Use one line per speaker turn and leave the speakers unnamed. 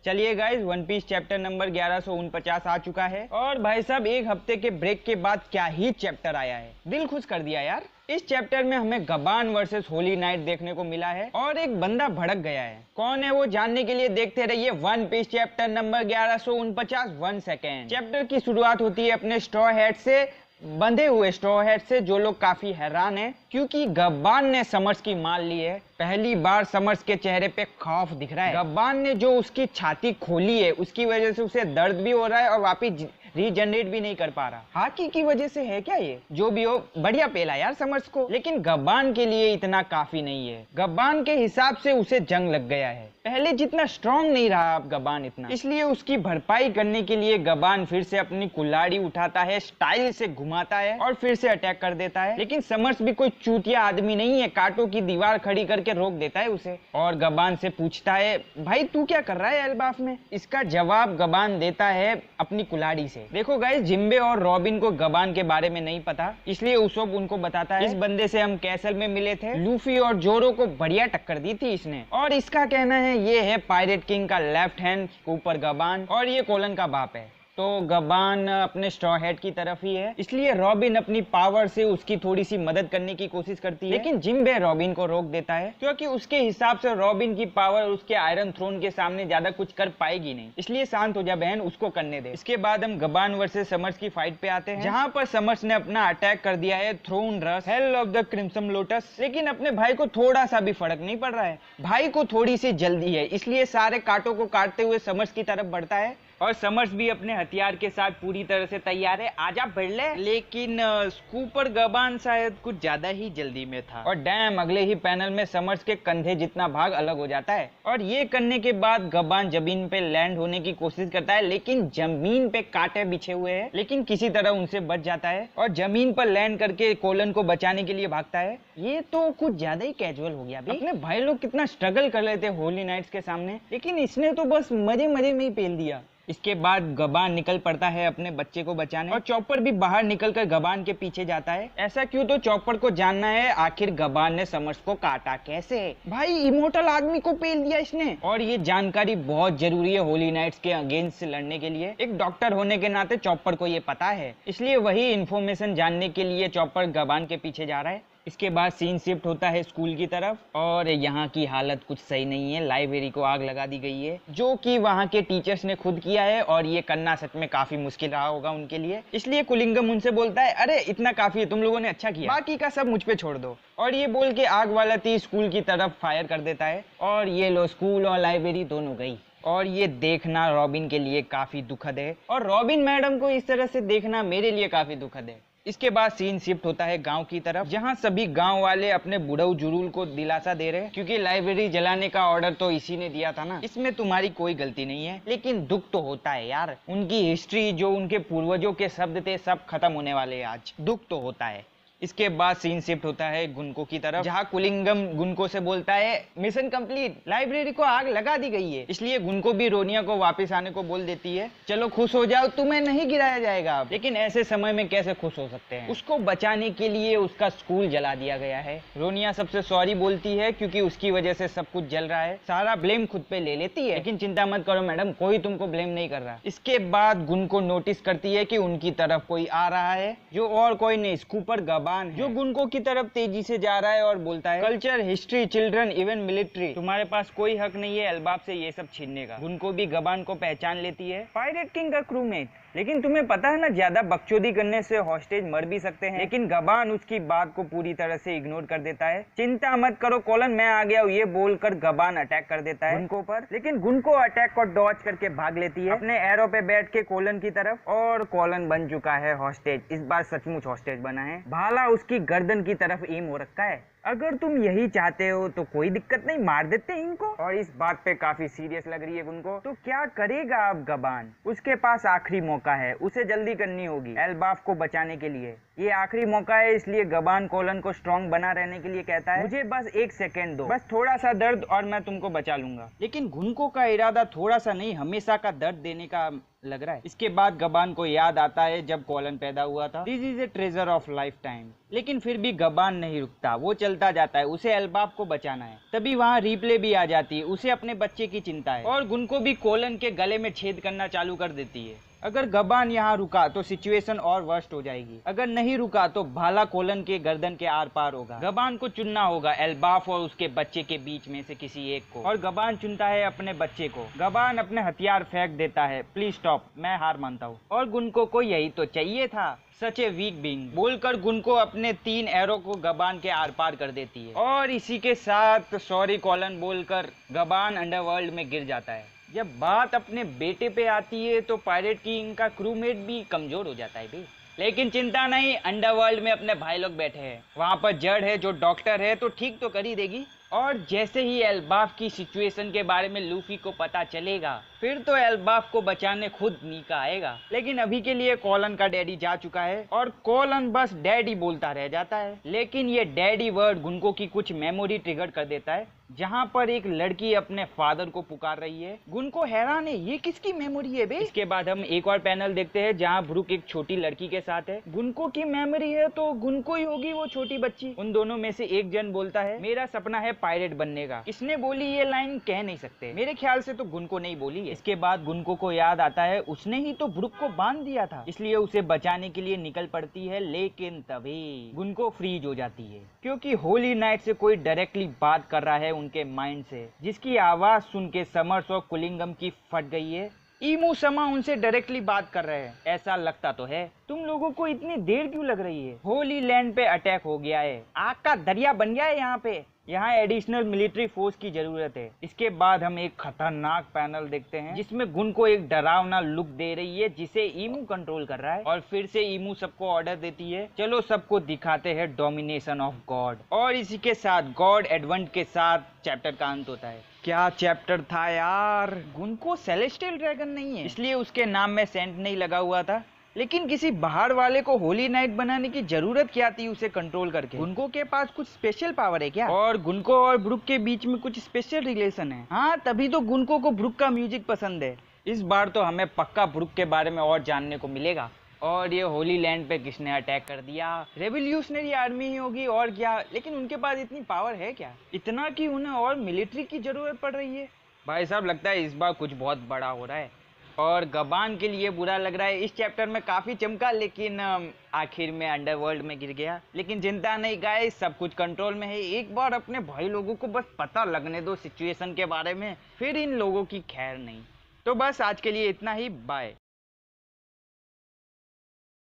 चलिए guys, One Piece chapter number 1149 आ चुका है और भाई साहब एक हफ्ते के ब्रेक के बाद क्या ही चैप्टर आया है, दिल खुश कर दिया यार। इस चैप्टर में हमें गबान वर्सेस होली नाइट देखने को मिला है और एक बंदा भड़क गया है। कौन है वो जानने के लिए देखते रहिए One Piece chapter number 1149 1 second. Chapter की शुरुआत होती है अपने स्ट्रॉ हैट से, बंधे हुए स्ट्रॉ हैट से, जो लोग काफी हैरान हैं क्योंकि गब्बान ने समर्स की मान ली है। पहली बार समर्स के चेहरे पे खौफ दिख रहा है। गब्बान ने जो उसकी छाती खोली है उसकी वजह से उसे दर्द भी हो रहा है और वापिस रीजनरेट भी नहीं कर पा रहा। हाकी की वजह से है क्या ये? जो भी हो, बढ़िया पेला यार समर्स को, लेकिन गब्बान के लिए इतना काफी नहीं है। गब्बान के हिसाब से उसे जंग लग गया है, पहले जितना स्ट्रॉन्ग नहीं रहा अब गब्बान इतना, इसलिए उसकी भरपाई करने के लिए गब्बान फिर से अपनी कुल्हाड़ी उठाता है, स्टाइल से घुमाता है और फिर से अटैक कर देता है। लेकिन समर्स भी कोई चूतिया आदमी नहीं है, कांटों की दीवार खड़ी करके रोक देता है उसे और गब्बान से पूछता है भाई तू क्या कर रहा है एल्बाफ में? इसका जवाब गब्बान देता है अपनी कुल्हाड़ी से। देखो गाइस, जिम्बे और रॉबिन को गब्बान के बारे में नहीं पता, इसलिए उसोप उनको बताता है इस बंदे से हम कैसल में मिले थे, लूफी और जोरो को बढ़िया टक्कर दी थी इसने, और इसका कहना है ये है पायरेट किंग का लेफ्ट हैंड, ऊपर गब्बान और ये कोलन का बाप है। तो गब्बान अपने स्ट्रॉ हैट की तरफ ही है, इसलिए रॉबिन अपनी पावर से उसकी थोड़ी सी मदद करने की कोशिश करती है, लेकिन जिम्बे रॉबिन को रोक देता है क्योंकि उसके हिसाब से रॉबिन की पावर उसके आयरन थ्रोन के सामने ज्यादा कुछ कर पाएगी नहीं, इसलिए शांत हो जा बहन, उसको करने दे। इसके बाद हम गब्बान वर्सेस समर्स की फाइट पे आते हैं, जहाँ पर समर्स ने अपना अटैक कर दिया है थ्रोन रस, hell of the crimson lotus, लेकिन अपने भाई को थोड़ा सा भी फर्क नहीं पड़ रहा है। भाई को थोड़ी सी जल्दी है, इसलिए सारे कांटों को काटते हुए समर्स की तरफ बढ़ता है और समर्स भी अपने हथियार के साथ पूरी तरह से तैयार है, आजा बढ़ ले। लेकिन स्कूपर गब्बान शायद कुछ ज्यादा ही जल्दी में था और डैम अगले ही पैनल में समर्स के कंधे जितना भाग अलग हो जाता है और ये करने के बाद गब्बान जमीन पे लैंड होने की कोशिश करता है, लेकिन जमीन पे कांटे बिछे हुए हैं, लेकिन किसी तरह उनसे बच जाता है और जमीन पर लैंड करके कोलन को बचाने के लिए भागता है। ये तो कुछ ज्यादा ही कैजुअल हो गया। अपने भाई लोग कितना स्ट्रगल कर रहे थे होली नाइट्स के सामने, लेकिन इसने तो बस मजे मजे में ही पेल दिया। इसके बाद गब्बान निकल पड़ता है अपने बच्चे को बचाने और चॉपर भी बाहर निकलकर गब्बान के पीछे जाता है। ऐसा क्यों, तो चॉपर को जानना है आखिर गब्बान ने समर्स को काटा कैसे। भाई इमोर्टल आदमी को पेल दिया इसने, और ये जानकारी बहुत जरूरी है होली नाइट्स के अगेंस्ट से लड़ने के लिए। एक डॉक्टर होने के नाते चॉपर को ये पता है, इसलिए वही इन्फॉर्मेशन जानने के लिए चॉपर गब्बान के पीछे जा रहा है। इसके बाद सीन शिफ्ट होता है स्कूल की तरफ और यहाँ की हालत कुछ सही नहीं है। लाइब्रेरी को आग लगा दी गई है, जो कि वहाँ के टीचर्स ने खुद किया है और ये करना सच में काफी मुश्किल रहा होगा उनके लिए, इसलिए कुलिंगम उनसे बोलता है अरे इतना काफी है, तुम लोगों ने अच्छा किया, बाकी का सब मुझ पे छोड़ दो। और ये बोल के आग वाला तीर स्कूल की तरफ फायर कर देता है और ये लो स्कूल और लाइब्रेरी दोनों गई। और ये देखना रॉबिन के लिए काफी दुखद है और रॉबिन मैडम को इस तरह से देखना मेरे लिए काफी दुखद है। इसके बाद सीन शिफ्ट होता है गांव की तरफ, जहां सभी गांव वाले अपने बुढ़ऊ जुरूल को दिलासा दे रहे हैं क्योंकि लाइब्रेरी जलाने का ऑर्डर तो इसी ने दिया था ना, इसमें तुम्हारी कोई गलती नहीं है। लेकिन दुख तो होता है यार, उनकी हिस्ट्री जो उनके पूर्वजों के शब्द थे सब खत्म होने वाले हैं आज, दुख तो होता है। इसके बाद सीन शिफ्ट होता है गुनको की तरफ, जहाँ कुलिंगम गुनको से बोलता है मिशन कंप्लीट, लाइब्रेरी को आग लगा दी गई है, इसलिए गुनको भी रोनिया को वापस आने को बोल देती है, चलो खुश हो जाओ, तुम्हें नहीं गिराया जाएगा। लेकिन ऐसे समय में कैसे खुश हो सकते हैं, उसको बचाने के लिए उसका स्कूल जला दिया गया है। रोनिया सबसे सॉरी बोलती है क्योंकि उसकी वजह से सब कुछ जल रहा है, सारा ब्लेम खुद पे ले लेती है, लेकिन चिंता मत करो मैडम, कोई तुमको ब्लेम नहीं कर रहा। इसके बाद गुनको नोटिस करती है कि उनकी तरफ कोई आ रहा है, जो और कोई नहीं स्कूपर गब्बान है, जो गुनको की तरफ तेजी से जा रहा है और बोलता है culture, history, children, even military, तुम्हारे पास कोई हक नहीं है एल्बाफ से ये सब छीनने का। गुनको भी गब्बान को पहचान लेती है, पायरेट किंग का क्रूमेट, लेकिन तुम्हें पता है ना ज्यादा बकचोदी करने से हॉस्टेज मर भी सकते हैं। लेकिन गब्बान उसकी बात को पूरी तरह से इग्नोर कर देता है, चिंता मत करो कोलन, मैं आ गया हूँ, ये बोलकर गब्बान अटैक कर देता है गुनको पर, लेकिन गुनको अटैक को डॉज करके भाग लेती है अपने एरो पे बैठ के कोलन की तरफ, और कोलन बन चुका है हॉस्टेज। इस बार सचमुच हॉस्टेज बना है, भाला उसकी गर्दन की तरफ एम हो रखा है। अगर तुम यही चाहते हो तो कोई दिक्कत नहीं, मार देते हैं इनको। और इस बात पे काफी सीरियस लग रही है उनको। तो क्या करेगा अब गब्बान? उसके पास आखिरी मौका है, उसे जल्दी करनी होगी एल्बाफ को बचाने के लिए। ये आखिरी मौका है, इसलिए गब्बान कोलन को स्ट्रॉन्ग बना रहने के लिए कहता है मुझे बस 1 सेकेंड दो, बस थोड़ा सा दर्द और मैं तुमको बचा लूंगा। लेकिन गुनको का इरादा थोड़ा सा नहीं, हमेशा का दर्द देने का लग रहा है। इसके बाद गबान को याद आता है जब कॉलन पैदा हुआ था। This is a treasure of life time. लेकिन फिर भी गबान नहीं रुकता, वो चलता जाता है, उसे एल्बाफ को बचाना है। तभी वहाँ रिप्ले भी आ जाती है, उसे अपने बच्चे की चिंता है और गुनको भी कॉलन के गले में छेद करना चालू कर देती है। अगर गबान यहाँ रुका तो सिचुएशन और वर्स्ट हो जाएगी, अगर नहीं रुका तो भाला कॉलन के गर्दन के आर पार होगा। गबान को चुनना होगा एल्बाफ और उसके बच्चे के बीच में से किसी एक को, और गबान चुनता है अपने बच्चे को। गबान अपने हथियार फेंक देता है, प्लीज स्टॉप, मैं हार मानता हूँ। और गुनको को यही तो चाहिए था, सच ए वीक बीइंग बोलकर गुनको अपने 3 एरो को गबान के आर पार कर देती है। और इसी के साथ सॉरी कॉलन बोलकर गबान अंडरवर्ल्ड में गिर जाता है। जब बात अपने बेटे पे आती है तो पायरेट किंग का क्रूमेट भी कमजोर हो जाता है भी। लेकिन चिंता नहीं, अंडरवर्ल्ड में अपने भाई लोग बैठे हैं। वहाँ पर जड़ है जो डॉक्टर है, तो ठीक तो कर ही देगी। और जैसे ही एल्बाफ की सिचुएशन के बारे में लूफी को पता चलेगा, फिर तो एल्बाफ को बचाने खुद नीका आएगा। लेकिन अभी के लिए कॉलन का डैडी जा चुका है और कॉलन बस डैडी बोलता रह जाता है। लेकिन ये डैडी वर्ड गुनको की कुछ मेमोरी ट्रिगर कर देता है, जहाँ पर एक लड़की अपने फादर को पुकार रही है। गुनको हैरान है, ये किसकी मेमोरी है बे? इसके बाद हम एक और पैनल देखते हैं जहाँ ब्रुक एक छोटी लड़की के साथ है। गुनको की मेमोरी है तो गुनको ही होगी वो छोटी बच्ची। उन दोनों में से एक जन बोलता है मेरा सपना है पायरेट बनने का। किसने बोली ये लाइन कह नहीं सकते, मेरे ख्याल से तो गुनको नहीं बोली है। इसके बाद गुनको को याद आता है उसने ही तो ब्रुक को बांध दिया था, इसलिए उसे बचाने के लिए निकल पड़ती है। लेकिन तभी गुनको फ्रीज हो जाती है क्योंकि होली नाइट से कोई डायरेक्टली बात कर रहा है उनके माइंड से, जिसकी आवाज सुन के समर्स और कुलिंगम की फट गई है। ईमू समा उनसे डायरेक्टली बात कर रहे हैं, ऐसा लगता तो है। तुम लोगों को इतनी देर क्यों लग रही है? होली लैंड पे अटैक हो गया है, आग का दरिया बन गया है यहाँ पे। यहाँ एडिशनल मिलिट्री फोर्स की जरूरत है। इसके बाद हम एक खतरनाक पैनल देखते हैं जिसमें गुन को एक डरावना लुक दे रही है जिसे ईमू कंट्रोल कर रहा है। और फिर से ईमू सबको ऑर्डर देती है, चलो सबको दिखाते हैं डोमिनेशन ऑफ गॉड। और इसी के साथ गॉड एडवेंट के साथ चैप्टर का अंत होता है। क्या चैप्टर था यार। गुन को सेलेस्टियल ड्रैगन नहीं है, इसलिए उसके नाम में सेंट नहीं लगा हुआ था। लेकिन किसी बाहर वाले को होली नाइट बनाने की जरूरत क्या थी उसे कंट्रोल करके? गुनको के पास कुछ स्पेशल पावर है क्या? और गुनको और ब्रुक के बीच में कुछ स्पेशल रिलेशन है? हाँ, तभी तो गुनको को ब्रुक का म्यूजिक पसंद है। इस बार तो हमें पक्का ब्रुक के बारे में और जानने को मिलेगा। और ये होली लैंड पे किसने अटैक कर दिया? रेवोल्यूशनरी आर्मी ही होगी और क्या। लेकिन उनके पास इतनी पावर है क्या, इतना कि उन्हें और मिलिट्री की जरूरत पड़ रही है? भाई साहब, लगता है इस बार कुछ बहुत बड़ा हो रहा है और गबान के लिए बुरा लग रहा है। इस चैप्टर में काफी चमका लेकिन आखिर में अंडरवर्ल्ड में गिर गया। लेकिन चिंता नहीं गाइस, सब कुछ कंट्रोल में है। एक बार अपने भाई लोगों को बस पता लगने दो सिचुएशन के बारे में, फिर इन लोगों की खैर नहीं। तो बस आज के लिए इतना ही, बाय।